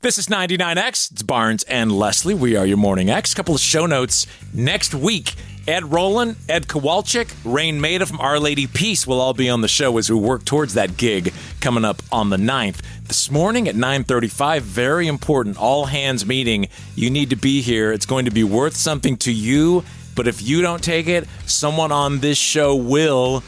This is 99X. It's Barnes and Leslie. We are your Morning X. Couple of show notes. Next week, Ed Roland, Ed Kowalczyk, Rain Maida from Our Lady Peace will all be on the show as we work towards that gig coming up on the 9th. This morning at 9:35, very important all-hands meeting. You need to be here. It's going to be worth something to you, but if you don't take it, someone on this show will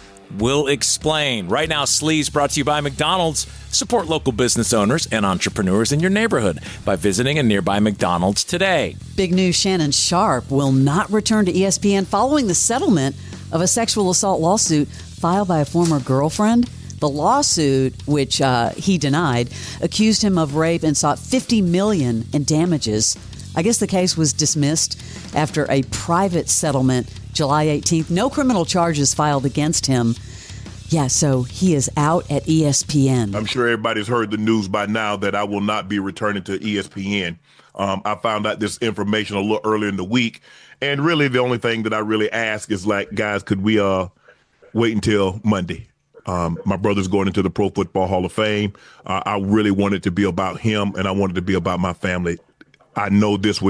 explain. Right now, Sleaze brought to you by McDonald's. Support local business owners and entrepreneurs in your neighborhood by visiting a nearby McDonald's today. Big news, Shannon Sharp will not return to ESPN following the settlement of a sexual assault lawsuit filed by a former girlfriend. The lawsuit, which he denied, accused him of rape and sought $50 million in damages. I guess the case was dismissed after a private settlement July 18th. No criminal charges filed against him. Yeah, so he is out at ESPN. I'm sure everybody's heard the news by now that I will not be returning to ESPN. I found out this information a little earlier in the week. And really, the only thing that I really ask is, like, guys, could we wait until Monday? My brother's going into the Pro Football Hall of Fame. I really wanted to be about him, and I wanted to be about my family. I know this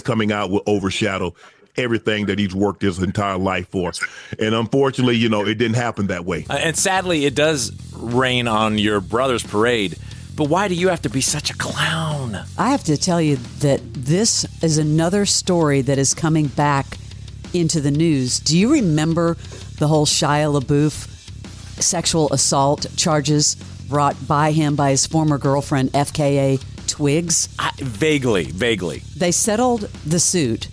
coming out will overshadow everything that he's worked his entire life for. And unfortunately, it didn't happen that way. And sadly, it does rain on your brother's parade. But why do you have to be such a clown? I have to tell you that this is another story that is coming back into the news. Do you remember the whole Shia LaBeouf sexual assault charges brought by him by his former girlfriend, FKA Twigs? Vaguely. They settled the suit.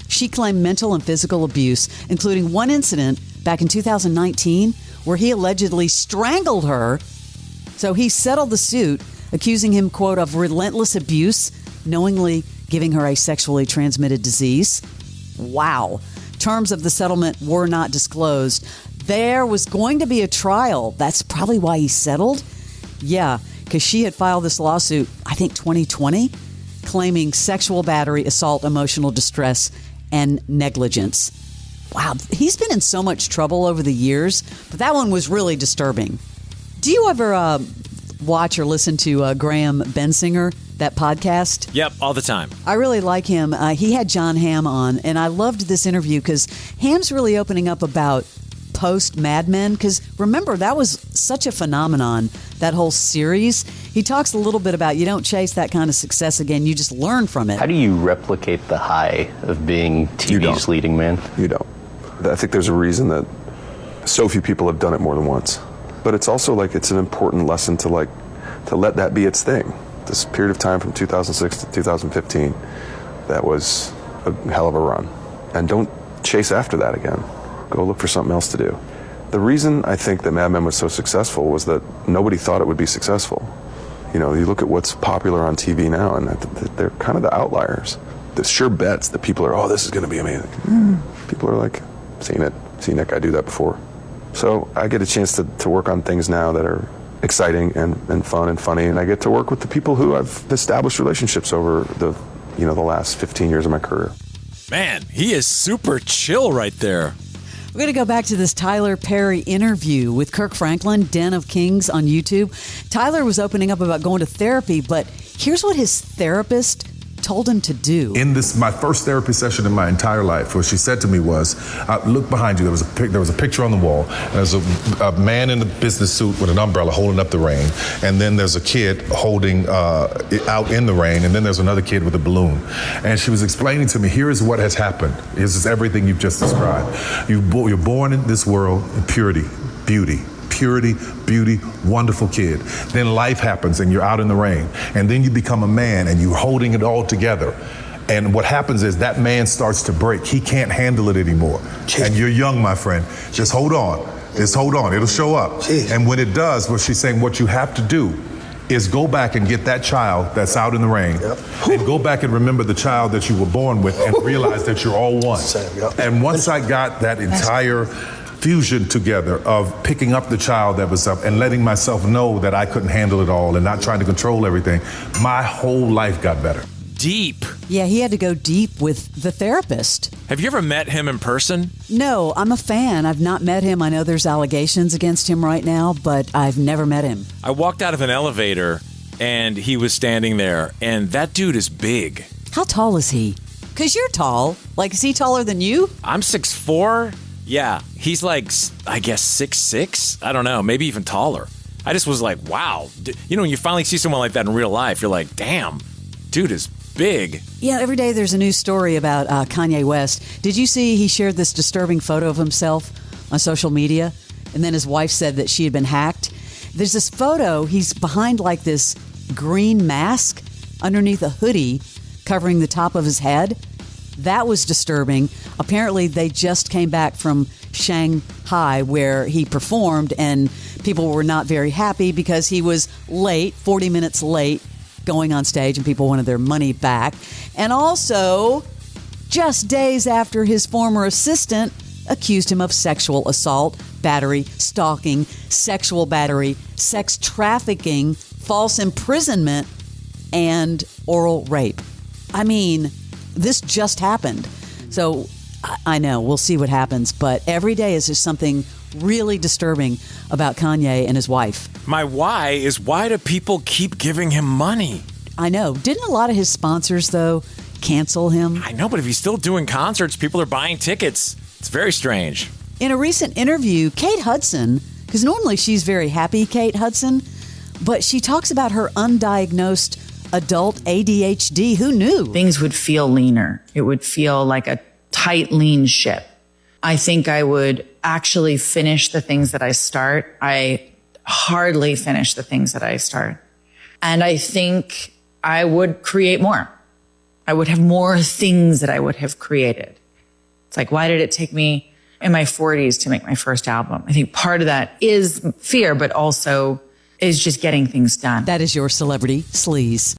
She claimed mental and physical abuse, including one incident back in 2019 where he allegedly strangled her. So he settled the suit, accusing him, quote, of relentless abuse, knowingly giving her a sexually transmitted disease. Wow. Terms of the settlement were not disclosed. There was going to be a trial. That's probably why he settled. Yeah, because she had filed this lawsuit, I think 2020, claiming sexual battery, assault, emotional distress, and negligence. Wow, he's been in so much trouble over the years, but that one was really disturbing. Do you ever watch or listen to Graham Bensinger, that podcast? Yep, all the time. I really like him. He had John Hamm on, and I loved this interview because Hamm's really opening up about post-Mad Men, because remember, that was such a phenomenon, that whole series. He talks a little bit about you don't chase that kind of success again, you just learn from it. How do you replicate the high of being TV's leading man? You don't. I think there's a reason that so few people have done it more than once. But it's also like it's an important lesson to let that be its thing. This period of time from 2006 to 2015, that was a hell of a run. And don't chase after that again. Go look for something else to do. The reason I think that Mad Men was so successful was that nobody thought it would be successful. You look at what's popular on TV now, and they're kind of the outliers. The sure bets that people are, this is going to be amazing. People are like, seen that guy do that before. So I get a chance to work on things now that are exciting and fun and funny, and I get to work with the people who I've established relationships over the last 15 years of my career. Man, he is super chill right there. We're going to go back to this Tyler Perry interview with Kirk Franklin, Den of Kings on YouTube. Tyler was opening up about going to therapy, but here's what his therapist told him to do. In my first therapy session in my entire life, what she said to me was, look behind you. There was a picture on the wall. There's a man in a business suit with an umbrella holding up the rain. And then there's a kid holding it out in the rain. And then there's another kid with a balloon. And she was explaining to me, here is what has happened. This is everything you've just described. You're born in this world in purity, beauty, wonderful kid. Then life happens and you're out in the rain. And then you become a man and you're holding it all together. And what happens is that man starts to break. He can't handle it anymore. And you're young, my friend. Just hold on. It'll show up. And when it does, what she's saying, what you have to do is go back and get that child that's out in the rain and go back and remember the child that you were born with and realize that you're all one. And once I got that entire fusion together of picking up the child that was up and letting myself know that I couldn't handle it all and not trying to control everything, my whole life got better. Deep. Yeah, he had to go deep with the therapist. Have you ever met him in person? No, I'm a fan. I've not met him. I know there's allegations against him right now, but I've never met him. I walked out of an elevator and he was standing there, and that dude is big. How tall is he? Because you're tall. Like, is he taller than you? I'm 6'4". Yeah, he's like, I guess 6'6". I don't know, maybe even taller. I just was like, wow. You know, when you finally see someone like that in real life, you're like, damn, dude is big. Yeah, every day there's a new story about Kanye West. Did you see he shared this disturbing photo of himself on social media? And then his wife said that she had been hacked. There's this photo. He's behind like this green mask underneath a hoodie covering the top of his head. That was disturbing. Apparently, they just came back from Shanghai where he performed, and people were not very happy because he was late, 40 minutes late, going on stage, and people wanted their money back. And also, just days after his former assistant accused him of sexual assault, battery, stalking, sexual battery, sex trafficking, false imprisonment, and oral rape. I mean, this just happened. So I know, we'll see what happens, but every day is just something really disturbing about Kanye and his wife. My why is, why do people keep giving him money? I know. Didn't a lot of his sponsors, though, cancel him? I know, but if he's still doing concerts, people are buying tickets. It's very strange. In a recent interview, Kate Hudson, because normally she's very happy, Kate Hudson, but she talks about her undiagnosed adult ADHD. Who knew? Things would feel leaner. It would feel like a tight, lean ship. I think I would actually finish the things that I start. I hardly finish the things that I start. And I think I would create more. I would have more things that I would have created. It's like, why did it take me in my 40s to make my first album? I think part of that is fear, but also is just getting things done. That is your celebrity, Sleaze.